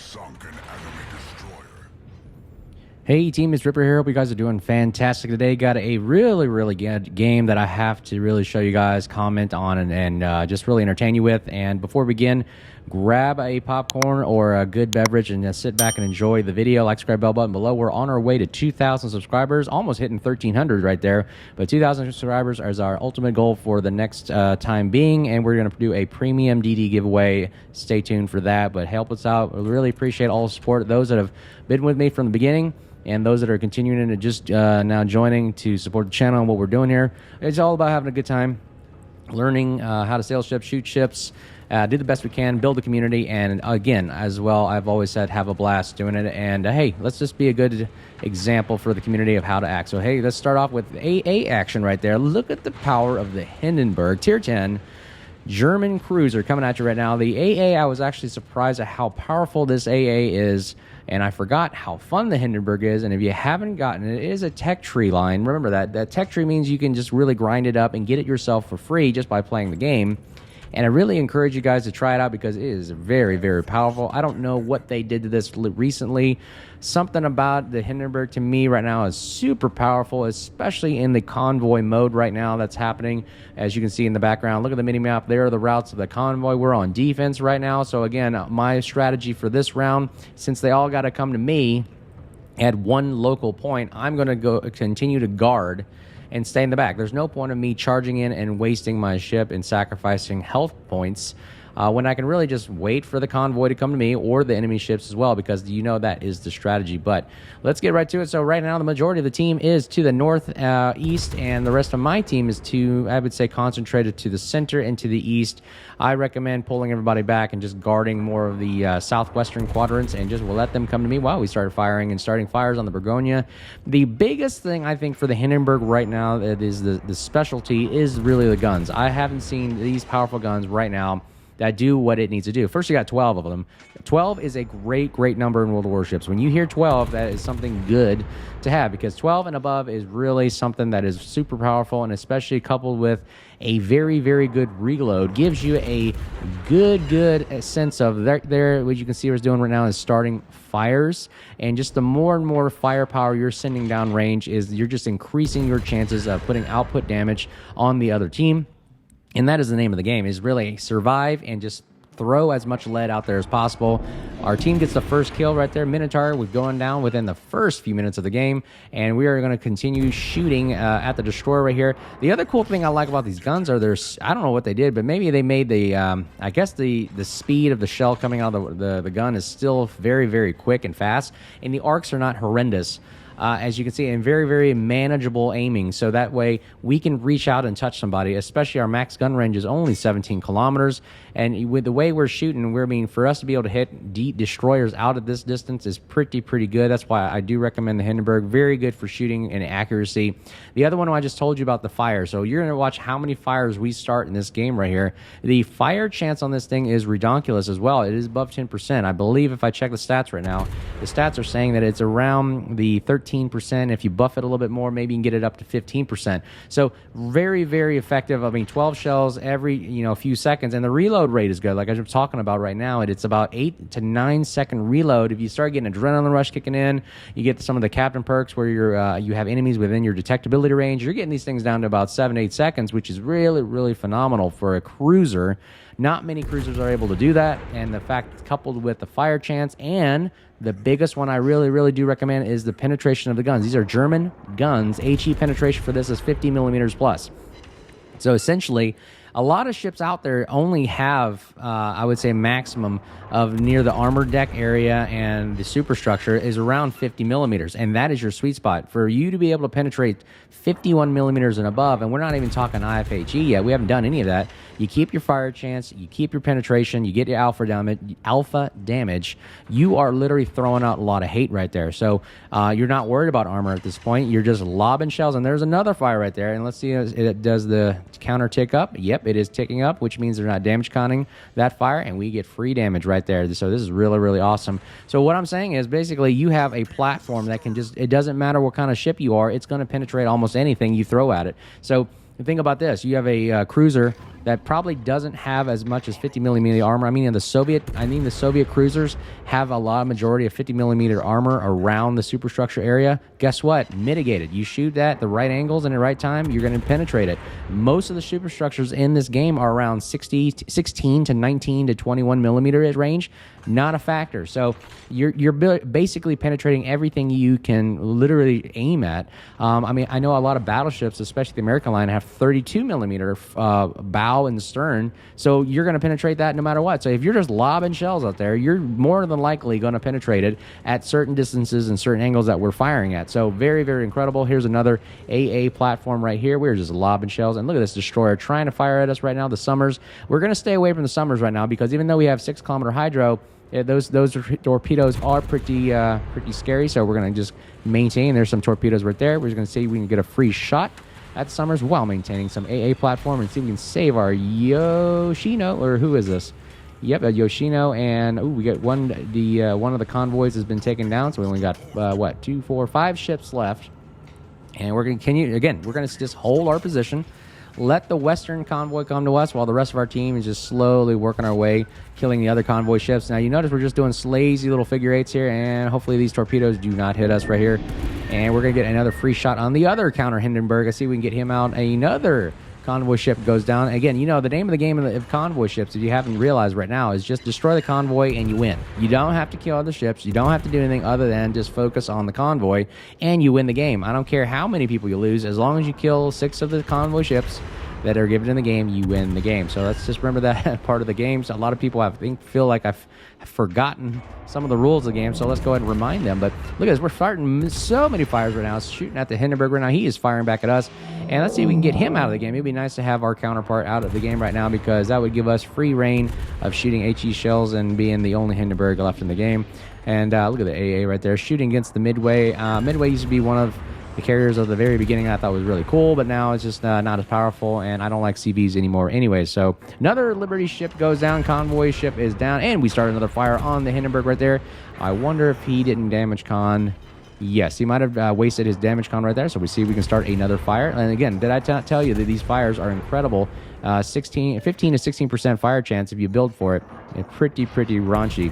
sunk an enemy destroyer. Hey team, it's Ripper here. Hope you guys are doing fantastic today. Got a really good game that I have to really show you guys, comment on, and just really entertain you with. And before we begin, grab a popcorn or a good beverage and just sit back and enjoy the video. Like, subscribe, bell button below. We're on our way to 2,000 subscribers, almost hitting 1,300 right there. But 2,000 subscribers is our ultimate goal for the next time being, and we're going to do a premium DD giveaway. Stay tuned for that, but help us out. We really appreciate all the support. Those that have been with me from the beginning, and those that are continuing to just now joining to support the channel and what we're doing here. It's all about having a good time, learning how to sail ships, shoot ships, do the best we can, build a community, and again, as well, I've always said, have a blast doing it. And hey, let's just be a good example for the community of how to act. So hey, let's start off with AA action right there. Look at the power of the Hindenburg, tier 10. German cruiser coming at you right now. The AA, I was actually surprised at how powerful this AA is, and I forgot how fun the Hindenburg is. And if you haven't gotten it, it is a tech tree line. Remember that. That tech tree means you can just really grind it up and get it yourself for free just by playing the game. And I really encourage you guys to try it out because it is very powerful. I don't know what they did to this recently. Something about the Hindenburg to me right now is super powerful, especially in the convoy mode right now that's happening. As you can see in the background, look at the mini map. There are the routes of the convoy. We're on defense right now. So again, my strategy for this round, since they all got to come to me at one local point, I'm going to continue to guard and stay in the back. There's no point of me charging in and wasting my ship and sacrificing health points when I can really just wait for the convoy to come to me or the enemy ships as well, because you know that is the strategy. But let's get right to it. So right now the majority of the team is to the north east, and the rest of my team is to, I would say, concentrated to the center and to the east. I recommend pulling everybody back and just guarding more of the southwestern quadrants, and just we'll let them come to me while we start firing and starting fires on the Begonia. The biggest thing I think for the Hindenburg right now that is the specialty is really the guns. I haven't seen these powerful guns right now that do what it needs to do. First, you got 12 of them. 12 is a great number in World of Warships. When you hear 12, that is something good to have, because 12 and above is really something that is super powerful, and especially coupled with a very good reload, gives you a good sense of there. What you can see what's doing right now is starting fires, and just the more and more firepower you're sending down range is you're just increasing your chances of putting output damage on the other team. And that is the name of the game, is really survive and just throw as much lead out there as possible. Our team gets the first kill right there. Minotaur, we've gone down within the first few minutes of the game, and we are going to continue shooting at the destroyer right here. The other cool thing I like about these guns are I don't know what they did, but maybe they made the, I guess the speed of the shell coming out of the gun is still very quick and fast, and the arcs are not horrendous. As you can see, and very manageable aiming, so that way we can reach out and touch somebody. Especially our max gun range is only 17 kilometers, and with the way we're shooting, for us to be able to hit deep destroyers out of this distance is pretty good. That's why I do recommend the Hindenburg. Very good for shooting and accuracy. The other one I just told you about, the fire. So you're going to watch how many fires we start in this game right here. The fire chance on this thing is redonkulous as well. It is above 10%. I believe if I check the stats right now, the stats are saying that it's around the 13%. If you buff it a little bit more, maybe you can get it up to 15%. So very effective. I mean, 12 shells every few seconds, and the reload rate is good. Like I'm talking about right now, it's about 8 to 9 second reload. If you start getting adrenaline rush kicking in, you get some of the captain perks where you have enemies within your detectability range. You're getting these things down to about 7-8 seconds, which is really phenomenal for a cruiser. Not many cruisers are able to do that, and the fact coupled with the fire chance, and the biggest one I really do recommend is the penetration of the guns. These are German guns. HE penetration for this is 50 millimeters plus. So essentially, a lot of ships out there only have, I would say, maximum of near the armor deck area, and the superstructure is around 50 millimeters, and that is your sweet spot. For you to be able to penetrate 51 millimeters and above, and we're not even talking IFHE yet, we haven't done any of that. You keep your fire chance, you keep your penetration, you get your alpha damage. You are literally throwing out a lot of hate right there. So you're not worried about armor at this point. You're just lobbing shells, and there's another fire right there. And let's see, does the counter tick up? Yep, it is ticking up, which means they're not damage counting that fire, and we get free damage right there. So this is really awesome. So what I'm saying is basically you have a platform that can it doesn't matter what kind of ship you are, it's going to penetrate almost anything you throw at it. So think about this. You have a cruiser that probably doesn't have as much as 50 millimeter armor. I mean, the Soviet cruisers have a lot of majority of 50 millimeter armor around the superstructure area. Guess what? Mitigated. You shoot that at the right angles and the right time, you're going to penetrate it. Most of the superstructures in this game are around 16 to 19 to 21 millimeter range. Not a factor. So you're basically penetrating everything you can literally aim at. I mean, I know a lot of battleships, especially the American line, have 32 millimeter bow and stern. So you're going to penetrate that no matter what. So if you're just lobbing shells out there, you're more than likely going to penetrate it at certain distances and certain angles that we're firing at. So very, very incredible. Here's another AA platform right here. We're just lobbing shells. And look at this destroyer trying to fire at us right now. The Summers. We're going to stay away from the Summers right now because even though we have 6-kilometer hydro, those torpedoes are pretty scary, so we're going to just maintain. There's some torpedoes right there. We're just going to see if we can get a free shot at Summers while maintaining some AA platform and see if we can save our Yoshino, or who is this? Yep, a Yoshino, and we got one of the convoys has been taken down, so we only got, 2, 4, 5 ships left. And we're going to continue, again, we're going to just hold our position. Let the Western convoy come to us while the rest of our team is just slowly working our way, killing the other convoy ships. Now, you notice we're just doing lazy little figure eights here, and hopefully these torpedoes do not hit us right here. And we're going to get another free shot on the other counter Hindenburg. I see we can get him out. Another convoy ship goes down. Again, you know, the name of the game of convoy ships, if you haven't realized right now, is just destroy the convoy and you win. You don't have to kill other ships. You don't have to do anything other than just focus on the convoy and you win the game. I don't care how many people you lose. As long as you kill 6 of the convoy ships that are given in the game, you win the game. So let's just remember that part of the game. So a lot of people feel like I've forgotten some of the rules of the game, so let's go ahead and remind them. But look at this, we're starting so many fires right now, shooting at the Hindenburg right now. He is firing back at us, and let's see if we can get him out of the game. It'd be nice to have our counterpart out of the game right now, because that would give us free reign of shooting HE shells and being the only Hindenburg left in the game. And look at the AA right there, shooting against the Midway. Midway used to be one of the carriers of the very beginning I thought was really cool, but now it's just not as powerful, and I don't like CVs anymore anyway. So another Liberty ship goes down, convoy ship is down, and we start another fire on the Hindenburg right there. I wonder if he didn't damage con. Yes, he might have wasted his damage con right there, so we see if we can start another fire. And again, did I tell you that these fires are incredible? 15 to 16% fire chance if you build for it, and pretty raunchy.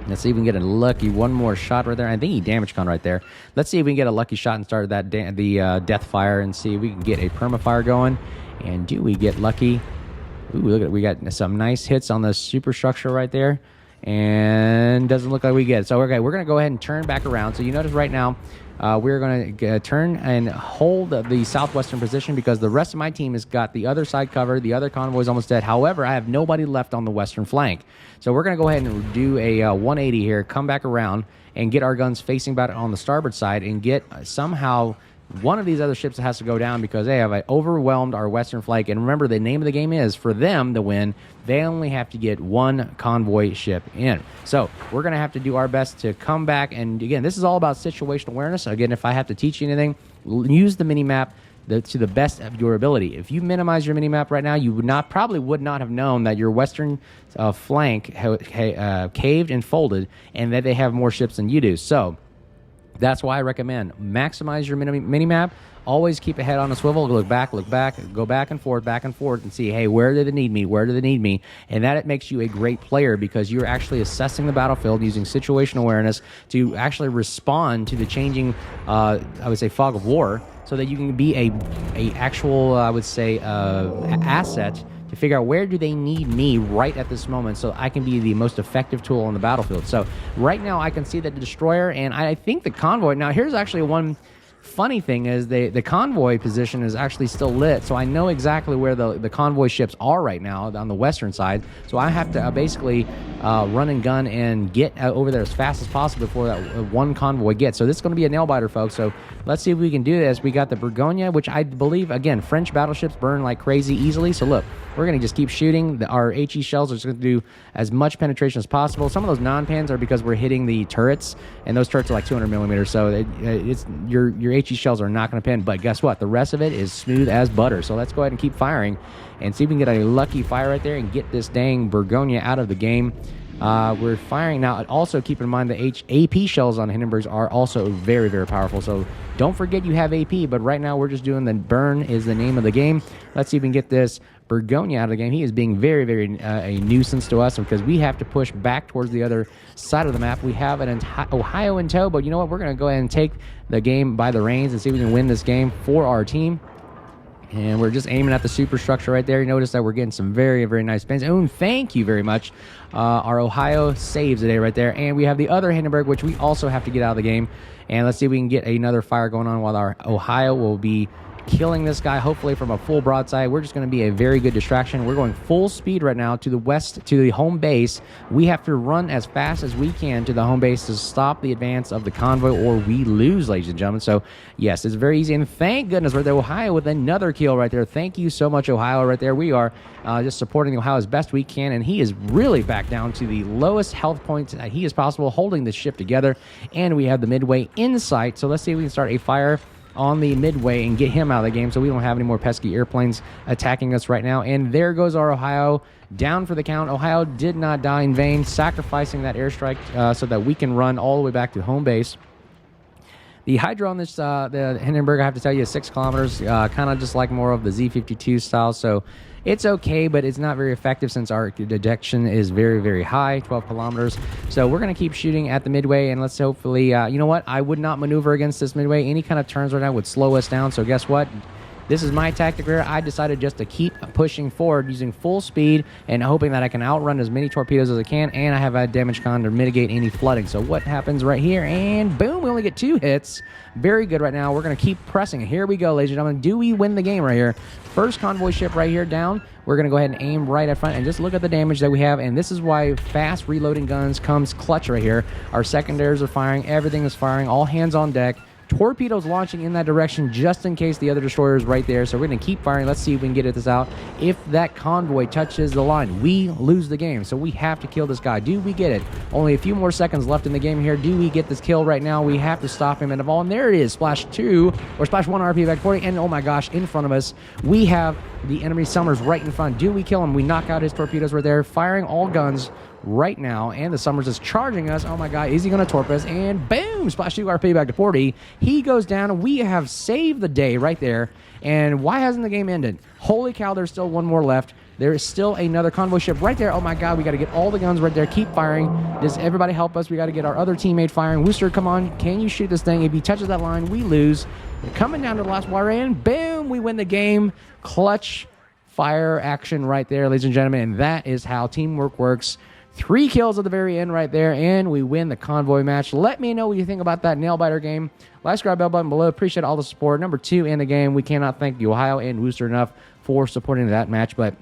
Let's see if we can get a lucky one more shot right there. I think he damage con right there. Let's see if we can get a lucky shot and start that the death fire and see if we can get a perma fire going. And do we get lucky? Ooh, look at it. We got some nice hits on the superstructure right there. And doesn't look like we get it. So okay, we're going to go ahead and turn back around. So you notice right now, we're going to turn and hold the southwestern position because the rest of my team has got the other side covered. The other convoy is almost dead. However, I have nobody left on the western flank. So we're going to go ahead and do a 180 here, come back around, and get our guns facing about on the starboard side and get somehow one of these other ships that has to go down because they have overwhelmed our western flank. And remember, the name of the game is for them to win, they only have to get one convoy ship in. So we're going to have to do our best to come back. And again, this is all about situational awareness. Again, if I have to teach you anything, use the mini-map to the best of your ability. If you minimize your mini-map right now, you probably would not have known that your western flank caved and folded and that they have more ships than you do. So that's why I recommend maximize your mini-map. Always keep a head on a swivel. Look back, go back and forth, and see, hey, where do they need me? Where do they need me? And that it makes you a great player because you're actually assessing the battlefield using situational awareness to actually respond to the changing, I would say, fog of war, so that you can be a actual, I would say, asset to figure out where do they need me right at this moment so I can be the most effective tool on the battlefield. So right now I can see that the destroyer and I think the convoy. Now here's actually one funny thing is the convoy position is actually still lit, so I know exactly where the convoy ships are right now on the western side. So I have to basically run and gun and get over there as fast as possible before that one convoy gets. So this is going to be a nail biter, folks. So let's see if we can do this. We got the Bourgogne, which I believe, again, French battleships burn like crazy easily. So look, we're going to just keep shooting. Our HE shells are just going to do as much penetration as possible. Some of those non-pans are because we're hitting the turrets, and those turrets are like 200 millimeters. So it's your HE shells are not going to pin. But guess what? The rest of it is smooth as butter. So let's go ahead and keep firing and see if we can get a lucky fire right there and get this dang Bourgogne out of the game. We're firing now. Also, keep in mind the AP shells on Hindenburgs are also very, very powerful. So don't forget you have AP, but right now we're just doing the burn is the name of the game. Let's see if we can get this Bergonia out of the game. He is being very, very a nuisance to us because we have to push back towards the other side of the map. We have an Ohio in tow, but you know what? We're going to go ahead and take the game by the reins and see if we can win this game for our team. And we're just aiming at the superstructure right there. You notice that we're getting some very, very nice spins. Oh, and thank you very much. Our Ohio saves today right there. And we have the other Hindenburg, which we also have to get out of the game. And let's see if we can get another fire going on while our Ohio will be killing this guy, hopefully from a full broadside. We're just going to be a very good distraction. We're going full speed right now to the west, to the home base. We have to run as fast as we can to the home base to stop the advance of the convoy, or we lose, ladies and gentlemen. So, yes, it's very easy. And thank goodness right there, Ohio with another kill right there. Thank you so much, Ohio, right there. We are just supporting Ohio as best we can, and he is really back down to the lowest health points that he is possible, holding the ship together. And we have the Midway in sight. So let's see if we can start a fire on the Midway and get him out of the game so we don't have any more pesky airplanes attacking us right now. And there goes our Ohio down for the count. Ohio did not die in vain, sacrificing that airstrike so that we can run all the way back to home base. The Hydra on this, the Hindenburg, I have to tell you, is 6 kilometers, kind of just like more of the Z-52 style. So it's okay, but it's not very effective since our detection is very, very high, 12 kilometers. So we're going to keep shooting at the Midway, and let's hopefully, you know what? I would not maneuver against this Midway. Any kind of turns right now would slow us down. So guess what? This is my tactic here. I decided just to keep pushing forward using full speed and hoping that I can outrun as many torpedoes as I can, and I have a damage con to mitigate any flooding. So what happens right here? And boom, we only get 2 hits. Very good right now. We're going to keep pressing. Here we go, ladies and gentlemen. Do we win the game right here? First convoy ship right here down. We're going to go ahead and aim right at front and just look at the damage that we have. And this is why fast reloading guns comes clutch right here. Our secondaries are firing. Everything is firing. All hands on deck. Torpedoes launching in that direction just in case the other destroyer is right there. So we're going to keep firing. Let's see if we can get this out. If that convoy touches the line, we lose the game. So we have to kill this guy. Do we get it? Only a few more seconds left in the game here. Do we get this kill right now? We have to stop him. And there it is. Splash 2 or Splash 1 RP back 40. And oh my gosh, in front of us, we have the enemy Summers right in front. Do we kill him? We knock out his torpedoes right there. Firing all guns right now, and the Summers is charging us. Oh my god, is he going to torp us? And boom, Splash 2 RP back to 40. He goes down. We have saved the day right there. And why hasn't the game ended? Holy cow, there's still one more left. There is still another convoy ship right there. Oh my god, we got to get all the guns right there. Keep firing. Does everybody help us? We got to get our other teammate firing. Wooster, come on. Can you shoot this thing? If he touches that line, we lose. We're coming down to the last wire, and boom, we win the game. Clutch fire action right there, ladies and gentlemen. And that is how teamwork works. 3 kills at the very end right there, and we win the convoy match. Let me know what you think about that nail-biter game. Like, subscribe, bell button below. Appreciate all the support. Number 2 in the game. We cannot thank the Ohio and Wooster enough for supporting that match, but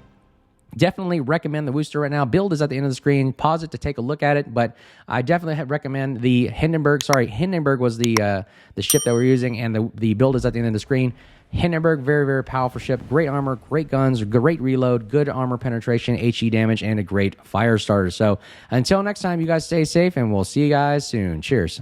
definitely recommend the Wooster right now. Build is at the end of the screen. Pause it to take a look at it, but I definitely recommend the Hindenburg. Sorry, Hindenburg was the ship that we're using, and the build is at the end of the screen. Hindenburg, very, very powerful ship. Great armor, great guns, great reload, good armor penetration, HE damage, and a great fire starter. So until next time, you guys stay safe, and we'll see you guys soon. Cheers.